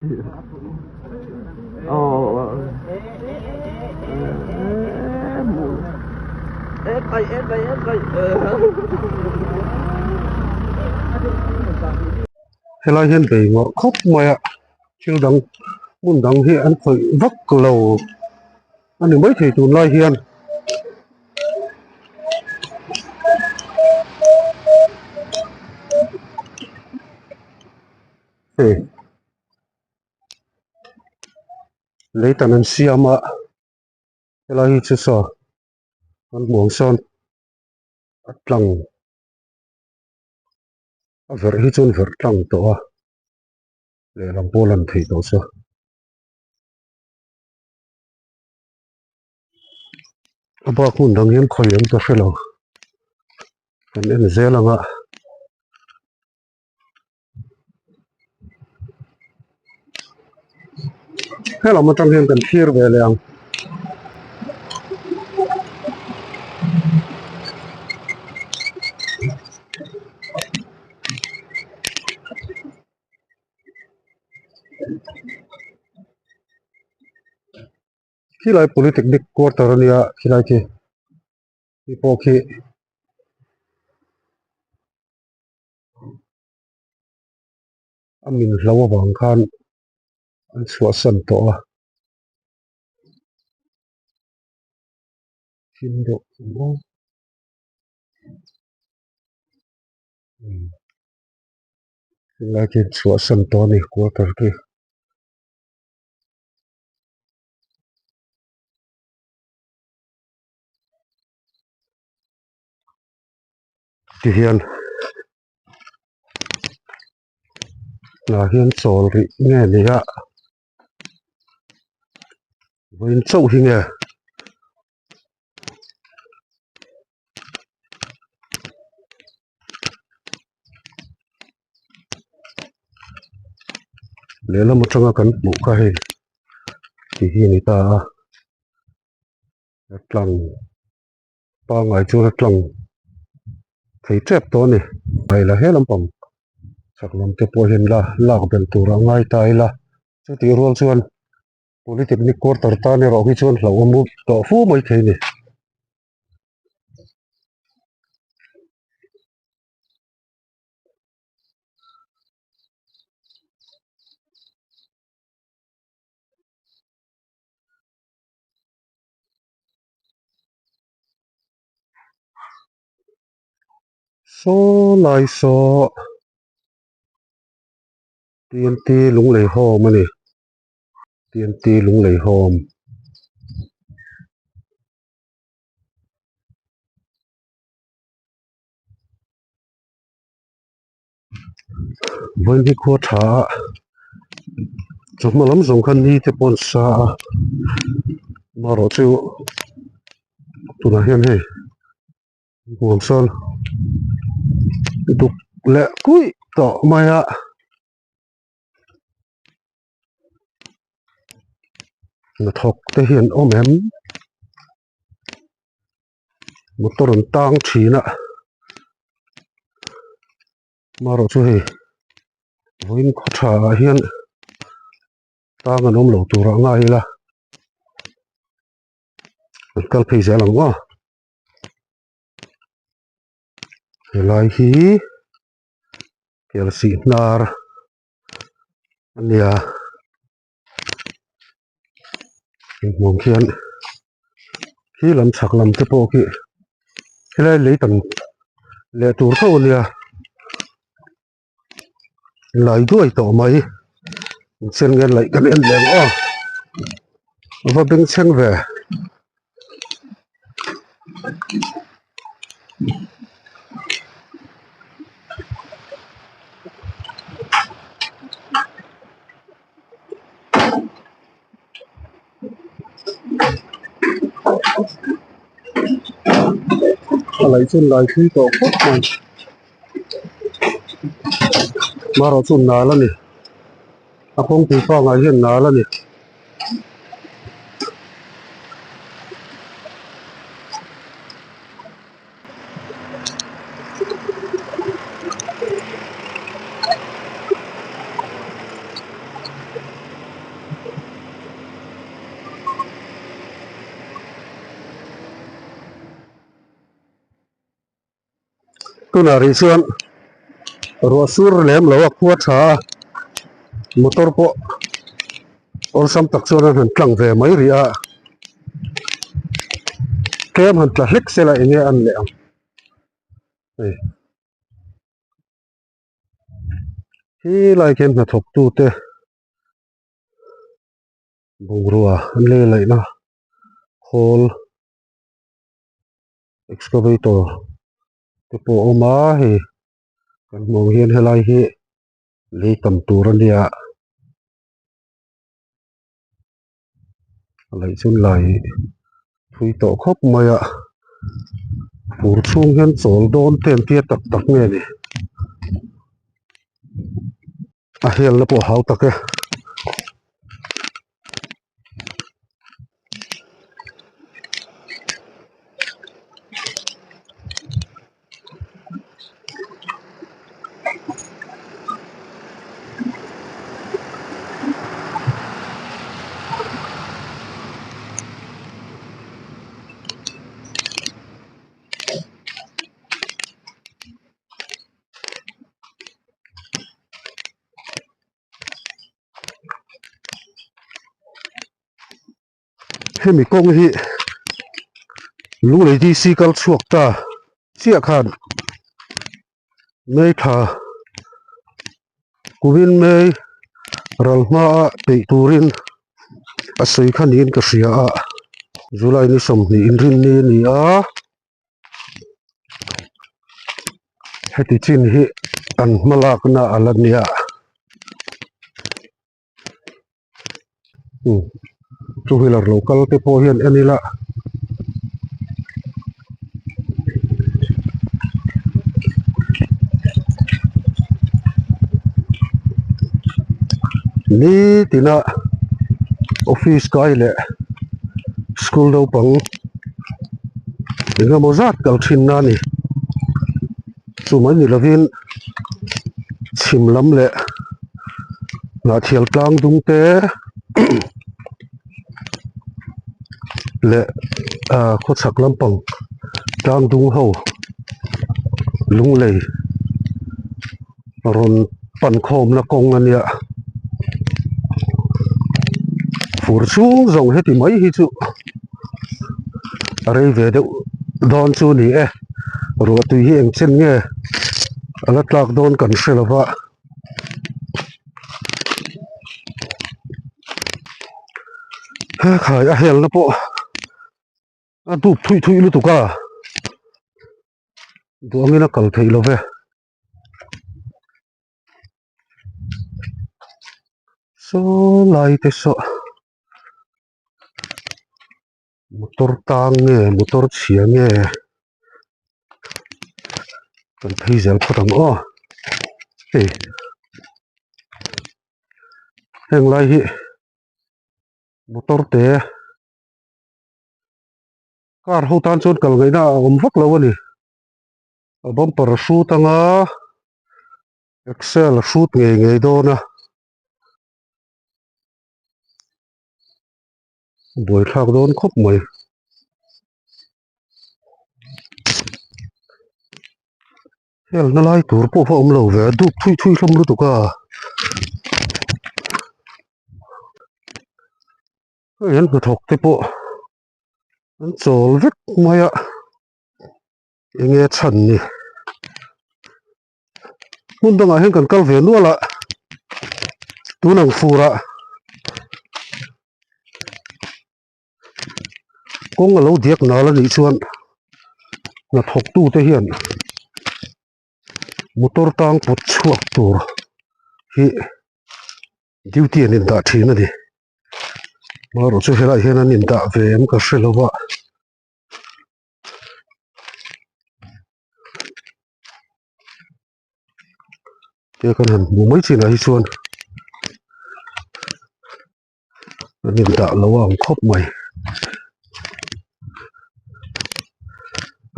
Ồ, ép bay, ép bay, ép bay. Thế là hiện tại ngõ khóc mày ạ, chưa đắng muốn đắng hiện phải vấp lầu, anh mới thấy tụi lai hiện. Ê, lấy tận anh xem ạ, thế là hiện chưa sợ, anh buông son, lằng, vợ hiện chôn vợ lằng tổ, để làm bô lần thấy tổ sợ. Ba kun đắng hiện khỏi em tôi phải lâu, anh em dễ lắm ạ. Thế là một trong hiện cần thier về liền. Khi lại politic dik quarter nia, khi lại ki, ipo ki, amin lawa bang khan, anh xóa sân tổ, phim độ, lại ki xóa sân tổ này quarter ki. Thì hiện là hiện sổ ri nghe này ạ, với sâu hi nghe, lấy là một trong các cán bộ khai, thì hiện người ta lằng, ba ngày cho lằng, thấy chép tổ này, này là hết lắm bằng, chắc làm cho po hiện là lạc bên tu ra ngay tay là, chứ tí ruộng xuân, politic dik quarter ta này rồi cái xuân là ông mua tổ phú mới thấy này. Số lại số TNT lũng lầy hôm này, TNT lũng lầy hôm, với đi qua thả, chúng mà lắm dùng khăn đi thì bọn xa, mà rồi chịu, tụi nó hiện hay, buồn sơn, tục lẹ cúi, tỏ mày ạ, nó thọc tới hiện ôm em, một tổ đồn tăng trí nạ, mà rồi chịu hay, với đi qua thả hiện, tăng ở nông lẩu tụi nó ngay là, cần phải dễ lắm quá, thì lại hí, kiểu xị nار, anh à, mungkin khi làm sạc làm thế bộ kì khi lại lấy tận lệ tour thâu nè lại đuổi tổ máy xem nghe lại cái điện đèn và bên xem về lại trên lại khi tổ phút này mà rồi xuống ná là nè không thì có ngày hiện ná là nè tunari chuan ruah sur lem lo a khua tha motor pawh or sam tak chuan an han tlang ve mai ri a kem han tla hlek sela enge an le ang hi lai kem na thok tu te bung ruah an le lai na khol excavator te pawh awma hi kan hmang hian helai hi lei tam tur ania lai chun lai thui tawh khawp mai a fur chhung hian chawl dawn ten tia tak tak nge ni a hel na pawh hau tak e hemi kong hi lu lei di si kal chuak ta chia khan mei tha kuwin mei ral hma a pei turin a sei khanin ka hria a zulai ni som ni in rin ni ni a heti chin hi an hmalak na alania two wheeler local te pawh hian anila ni tina office kai le school do pang engemaw zat kal thin na ni chumai ni lovin chhimlam le nga thial tlang dung te le khaw lampang tlang dung ho lung lei ron pan khom na kong ania fur chung zong heti mai hi chu arei ve deuh dawn chu ni e ruah tui hi eng chen nge ala tlak dawn kan hrelowa khai a hel na pawh a dup thui thui lu tuka duangin a kal thei lo ve so lai te so motor tang nge motor chhia nge kan thei zel phatang o hei heng lai hi motor te car ho tan chon kal ngeina a awm vak lo ani a bumper a hrut anga excel a hrut ngei ngei dawna buai thlak dawn khawp mai hel na lai tur pawh awm lo ve dup thui thui hlawm lu tuka hian hnathawk te pawh an chawl vek mai a enge than ni hmun dangah hian kan kal ve nual a tunang fura kawng a lo diak nal ani chuan hnathawk tu te hian motor tang put chhuak tur hi duty an in dah thin ani maro chu helai hian an in dah ve em ka hrelowa te kan han hmu mai chin a hi chuan an in dah lo ang khawp mai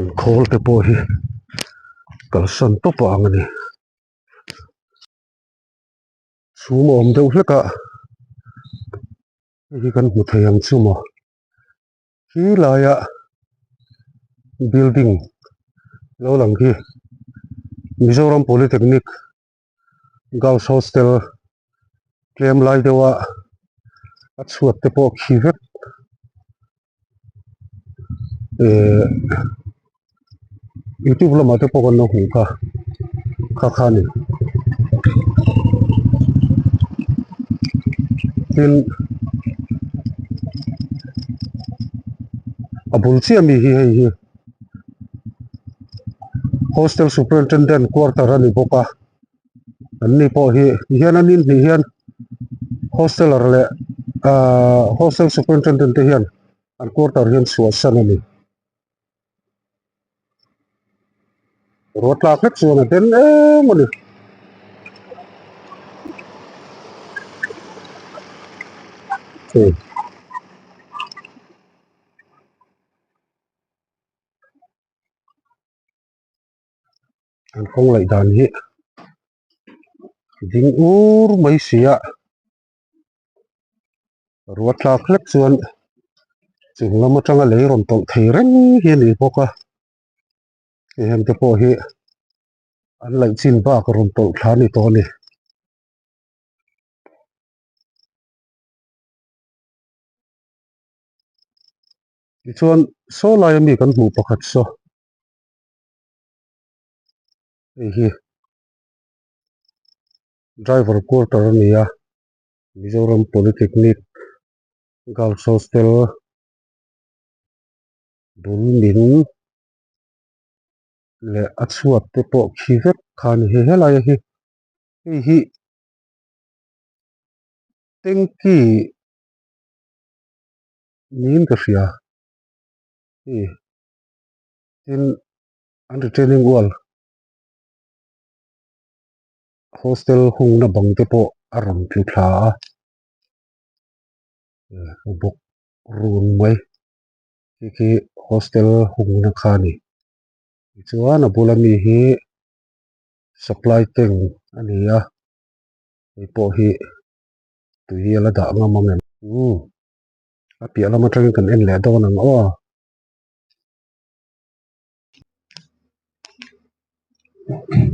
an khawl te pawh hi kalsan topa ang ani chhum a awm deuh hleka hi kan hmu thei ang chu maw hi laia building lo lang hi Mizoram Polytechnic Girls Hostel claim lai dewa at suat te po khivet YouTube lama te po kan no hu kha khani tin abul chi ami hi hostel superintendent quarter ani boka anni po hi hian anin hi hian hosteler le hostel superintendent te hian an quarter hian suasan ani rotla khet chuan ten mani an kong lai dan hi ding ur mai sia rotla khet chuan chung lama tanga lei ron tol thei reng hi ni boka hem te po hi an lai chin ba ka ron tol thani to ni chuan so lai mi kan hmu pakhat so hi driver quarter ania Mizoram Polytechnic Girls Hostel bul min le achuat te po khivet khan hi helai hi tengki nin ka hria hi tin an retaining wall hostel hung na bang te po aram tlu thla a bok run mai ki hostel hung na khani chuan a bulami hi supply tank ania hi po hi tui ala da nga mamem a pia lama tang kan en le do nang o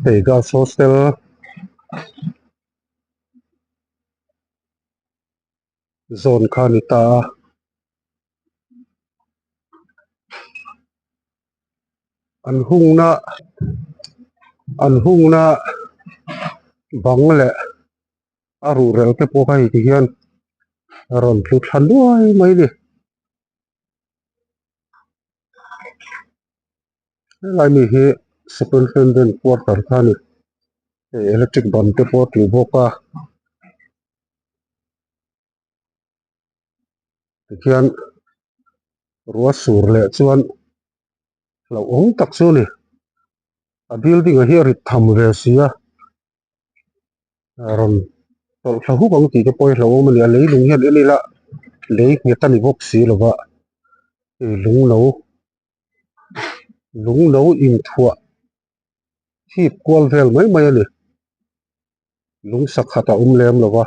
hey girls hostel zone khani ta an hung na bang le aru rel te po kai ti hian ron thlu thlan duai mai ni lai mi hi superintendent quarter khani electric ban te po tlu boka ti hian ruah sur le chuan lo ong tak chu ni a building a hi rit tham ve sia ron tol thla hu bang ti te poi hlo mani a lei lung hian eni la lei nge tani bok si lova lung lo in thua hi kwal vel mai mai ani lung sak khata lem lova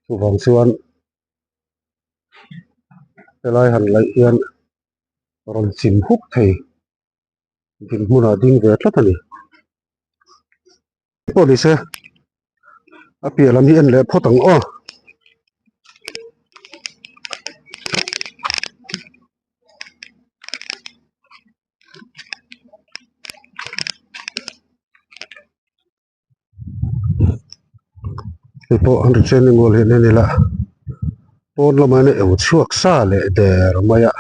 chu wang chuan helai han lai hian ron chim huk thei din hmuna ding ve tlat ani police a pialam hi en le photang o po an training wal hi ne la pon lo mane e chuak sa le der maya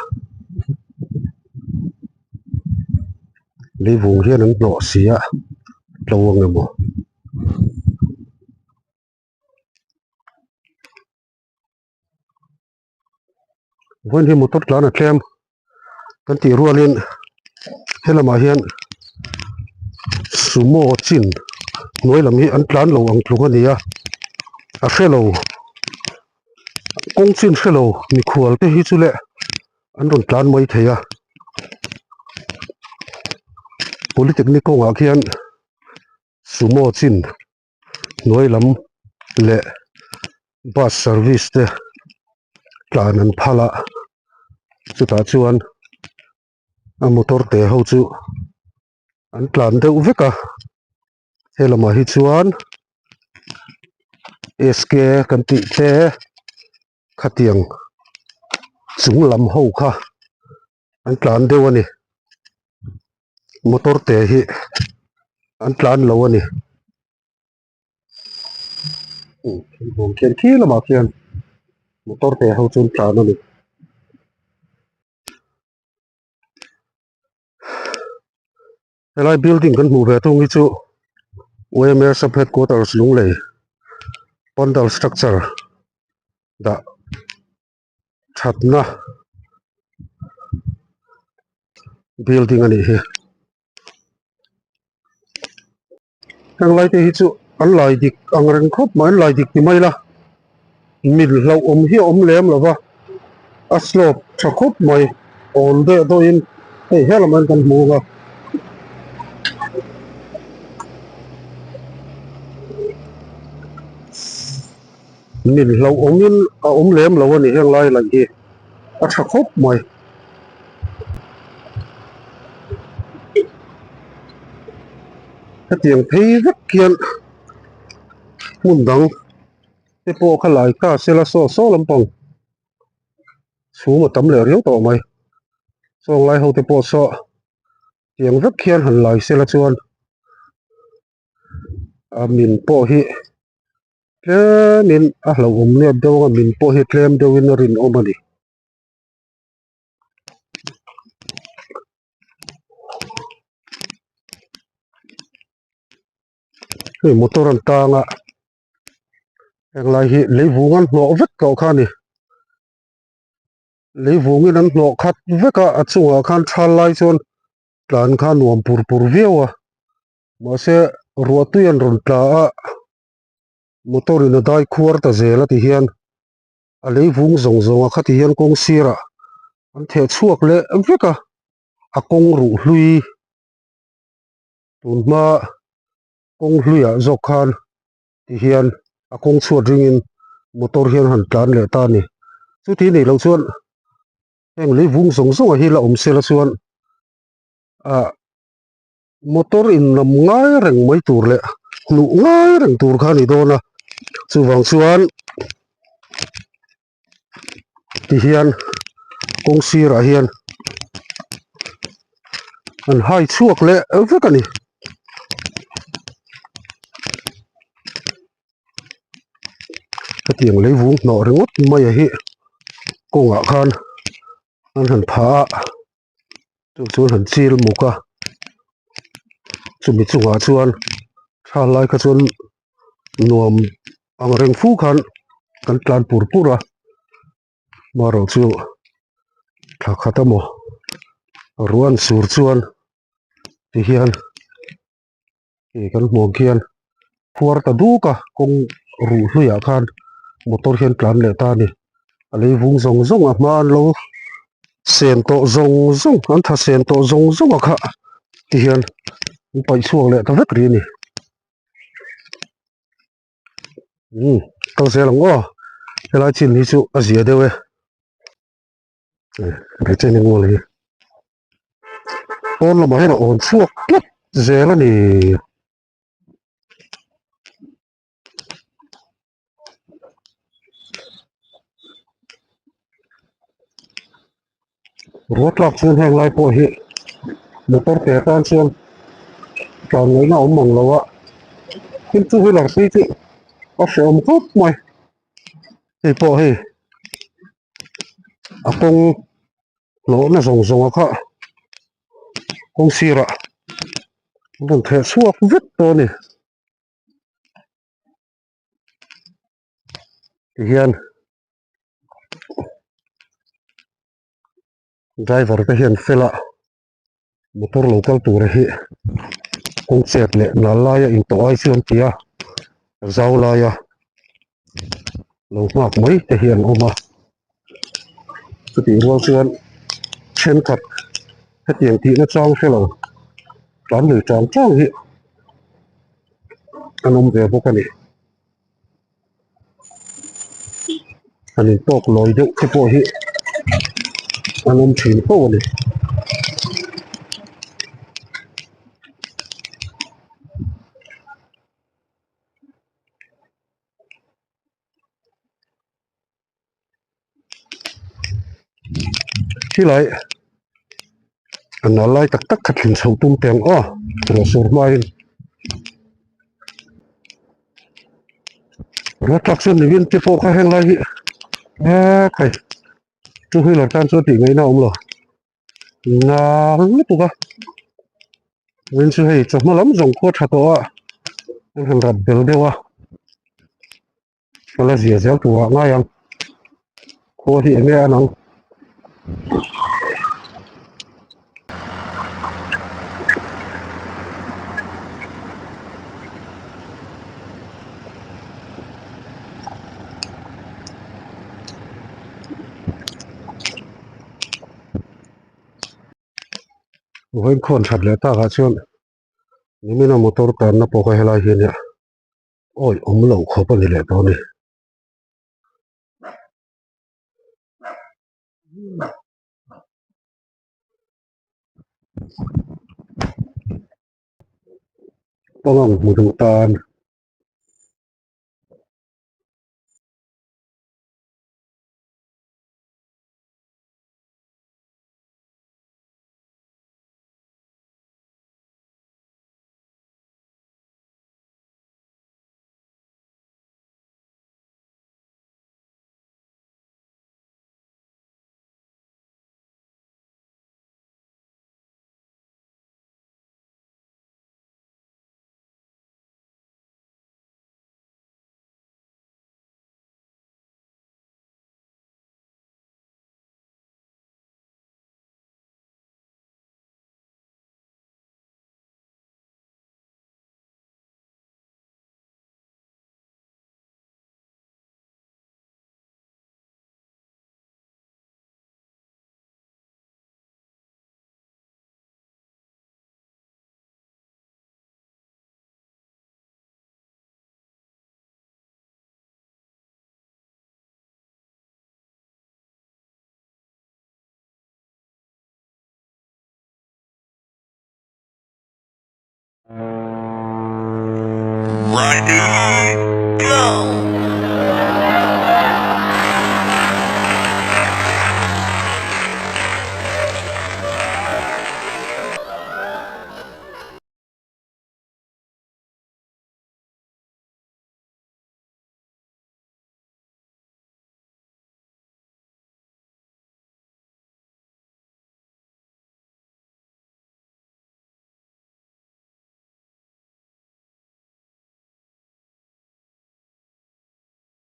leivung hian an hno sia tlawang emaw wen hi motor tlan a tlem kan ti rualin helama hian sumo chin noilam hi an tlan lo ang thlung ania a fellow kong chin fellow mi khual te hi chule an ron tlan mai theia polytechnic kong a khian sumo chin noilam le bus service te tlan an phala chuta chuan a motor te ho chu an tlan deuh veka helama hi chuan SK kan tih te khatiang chung lam ho kha an tlan deuh ani motor te hi an tlan lo ani bom khian khi lama khian motor te ho chun tlan ani helai building kan hmu ve thung hi chu OMR sub headquarters lunglei Pondal structure da thatna building ani hi hang lai te hi chu an lai dik ang reng khop ma an lai dik ti mai la mil lo om hi om lem lova a slope tha khop mai on de do in hei helaman kan hmu ga mil lo om in a om lem lo ani hang lai lai hi a tha khop mai tiang thei vek kian mun dang te po kha lai ka sela so lampang chu ma tam le riu to mai so lai ho te po so tiang vek khian han lai sela chuan a min po hi min a lo om ne do nga min po hi tlem do in rin om ani hei motor an tanga heng lai hi leivung an hno vek ko kha ni leivung in an hno khat veka a chunga khan thal lai chuan tlan kha nuam pur viawa ma se ruah tui an ron tla a motor in a dai khuar ta zela ti hian a leivung zong a khat hian kong sira an the chuak le veka a kong ru hlui tunma kong hluia zok khan ti hian a kong chuat ringin motor hian han tlan le ta ni chu ti nei lo chuan heng leivung zong a hi la om sela chuan a motor in nam ngai reng mai tur le nu ngai reng tur kha ni dona chu wang chuan ti hian kong sira hian an hai chuak le vek ani tiang leivung hno rengot mai a hi konga khan an han pha chu han chil muka chumi chunga chuan thal lai kha chuan nuam ang reng fu khan kan tlan pura maro chu thla khatamo ruan sur chuan ti hian e kan hmu khian khuar ta duka kong ru hluia khan motor hian tlan le ta ni a leivung zong a hman lo sen to zong an tha sen to zong a kha ti hian pai chuak le ta vek ri ni to se long o helai chin hi chu a zia dewe re chen ngol hi on lo ma hena on chuak tlap zela ni ruat lak chuan heng lai po hi motor te tan chuan tlan ngai na om mang lo a hin chu hi lar sei chi a se om khop mai hei po hei a kong lo na zong a kha kong sira don the suak vek to ni hian driver te hian fela motor local tur hi kong chet le na laia in to ai chuan tia zau laia lo mak mai te hian oma chu ti rual chuan chen khat hetiang ti na chang felo tlan le chang hi anom ve bawk ani anin tok loi deuh te pawh hi anom thin po ani khi lại anh nói lại tắc tắc khát hình sầu tung tiếng rồi sửa mai rồi chắc xuân thì viên chế phô khai hành lại cái chú huy là tan số tỷ ngày nào ông rồi là lúc tụi viên sư hay cho mà lắm dòng khô thật đó anh hàng rập đều đều cái là gì dẻo tụi ngay không khô thì nghe nó với con thật là ta cả chuyện nếu mình làm motor tan nó bỏ cái lại hiện nhá ôi ông lẩu khó bận lẹ tao này bông ông một thằng tan Ready, go!